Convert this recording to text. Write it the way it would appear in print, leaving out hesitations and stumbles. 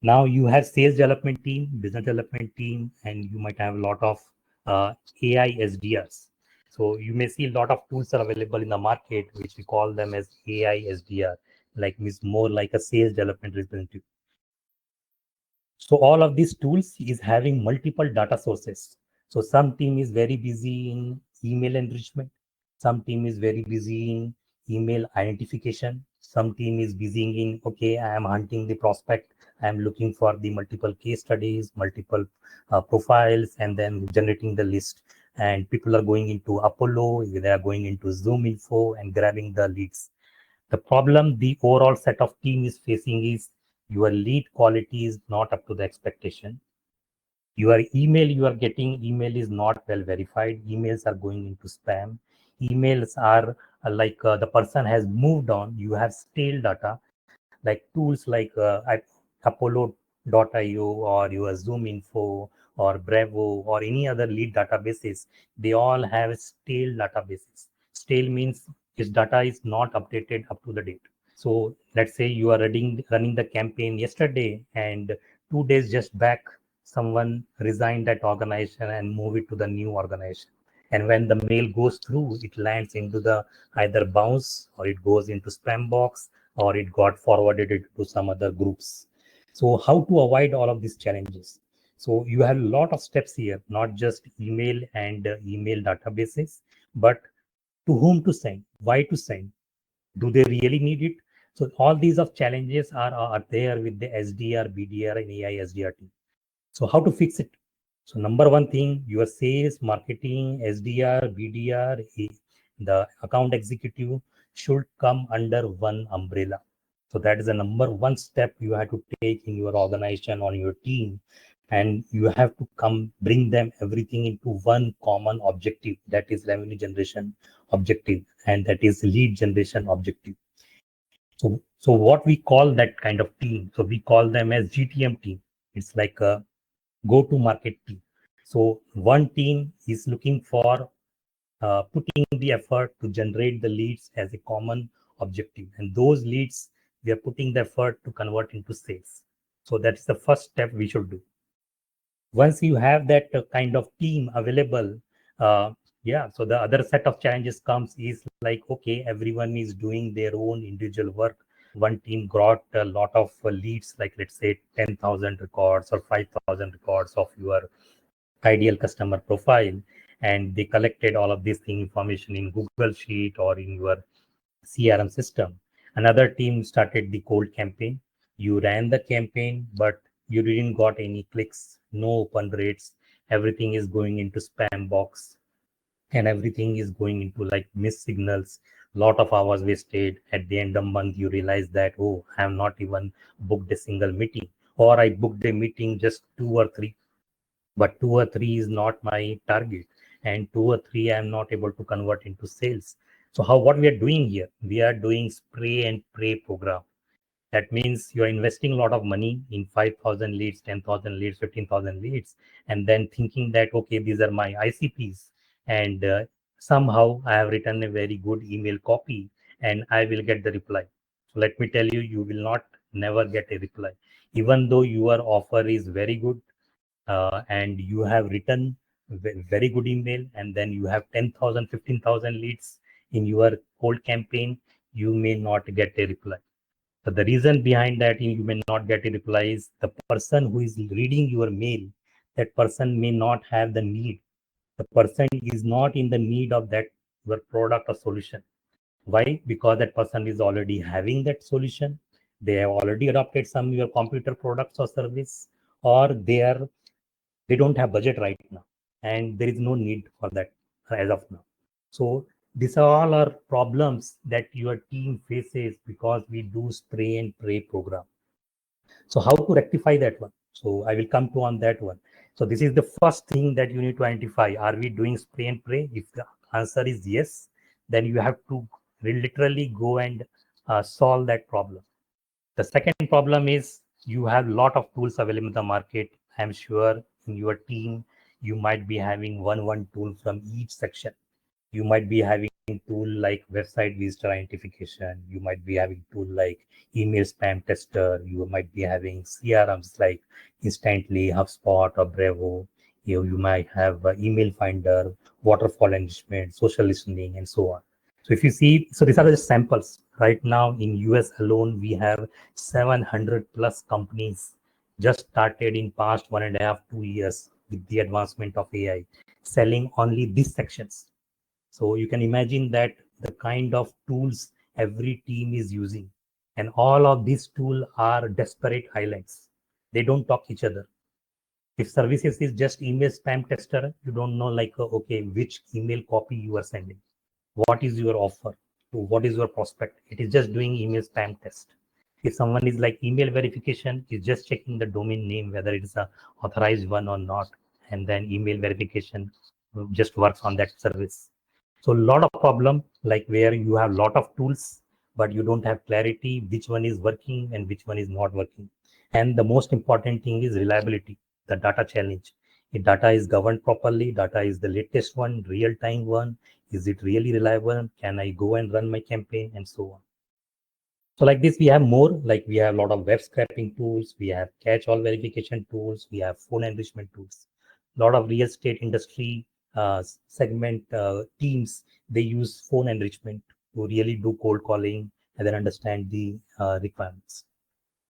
Now you have sales development team, business development team, and you might have a lot of AI SDRs. So you may see a lot of tools are available in the market, which we call them as AI SDR, like is more like a sales development representative. So all of these tools is having multiple data sources. So some team is very busy in email enrichment. Some team is very busy in email identification. Some team is busy in, okay, I am hunting the prospect. I am looking for the multiple case studies, multiple profiles, and then generating the list. And people are going into Apollo, they are going into Zoom Info and grabbing the leads. The problem the overall set of team is facing is your lead quality is not up to the expectation. Your email you are getting, email is not well verified. Emails are going into spam. Emails are the person has moved on. You have stale data, like tools like Apollo.io or your Zoom Info or Bravo or any other lead databases. They all have stale databases. Stale means its data is not updated up to the date. So let's say you are running the campaign yesterday, and 2 days just back, someone resigned that organization and moved it to the new organization. And when the mail goes through, it lands into the either bounce or it goes into spam box or it got forwarded to some other groups. So how to avoid all of these challenges? So you have a lot of steps here, not just email and email databases, but to whom to send, why to send, do they really need it? So all these of challenges are there with the SDR, BDR, and AI SDR team. So how to fix it? So number one thing, your sales, marketing, SDR, BDR, the account executive should come under one umbrella. So that is the number one step you have to take in your organization or your team. And you have to bring them everything into one common objective, that is revenue generation objective, and that is lead generation objective. So what we call that kind of team, so we call them as GTM team. It's like a go-to-market team. So one team is looking for putting the effort to generate the leads as a common objective. And those leads, we are putting the effort to convert into sales. So that's the first step we should do. Once you have that kind of team available, so the other set of challenges comes is like, okay, everyone is doing their own individual work. One team got a lot of leads, like let's say 10,000 records or 5,000 records of your ideal customer profile, and they collected all of this information in Google Sheet or in your CRM system. Another team started the cold campaign. You ran the campaign, but you didn't got any clicks, no open rates. Everything is going into spam box, and everything is going into like missed signals. Lot of hours wasted. At the end of month, you realize that, oh, I have not even booked a single meeting, or I booked a meeting just 2 or 3, but 2 or 3 is not my target, and 2 or 3 I am not able to convert into sales. So what we are doing here, we are doing spray and pray program. That means you're investing a lot of money in 5,000 leads, 10,000 leads, 15,000 leads, and then thinking that, okay, these are my ICPs, and somehow I have written a very good email copy and I will get the reply. So let me tell you, you will not never get a reply. Even though your offer is very good, and you have written very good email, and then you have 10,000, 15,000 leads in your cold campaign, you may not get a reply. So the reason behind that you may not get a reply is the person who is reading your mail, that person may not have the need. The person is not in the need of that your product or solution. Why? Because that person is already having that solution. They have already adopted some your computer products or service, or they don't have budget right now, and there is no need for that as of now. So these all are problems that your team faces because we do spray and pray program. So how to rectify that one? So I will come to on that one. So this is the first thing that you need to identify. Are we doing spray and pray? If the answer is yes, then you have to literally go and solve that problem. The second problem is you have a lot of tools available in the market. I'm sure in your team, you might be having one tool from each section. You might be having tool like website visitor identification. You might be having tool like email spam tester. You might be having CRMs like Instantly, HubSpot, or Bravo. You might have email finder, waterfall enrichment, social listening, and so on. So if you see, so these are just samples. Right now in US alone, we have 700 plus companies just started in past 1.5, 2 years with the advancement of AI, selling only these sections. So you can imagine that the kind of tools every team is using, and all of these tools are desperate highlights. They don't talk each other. If services is just email spam tester, you don't know like, okay, which email copy you are sending. What is your offer? To what is your prospect? It is just doing email spam test. If someone is like email verification, is just checking the domain name, whether it is a authorized one or not. And then email verification just works on that service. So a lot of problem, like where you have a lot of tools, but you don't have clarity which one is working and which one is not working. And the most important thing is reliability, the data challenge. If data is governed properly, data is the latest one, real-time one, is it really reliable? Can I go and run my campaign, and so on? So like this, we have more, like we have a lot of web scraping tools, we have catch-all verification tools, we have phone enrichment tools. A lot of real estate industry segment teams, they use phone enrichment to really do cold calling and then understand the requirements.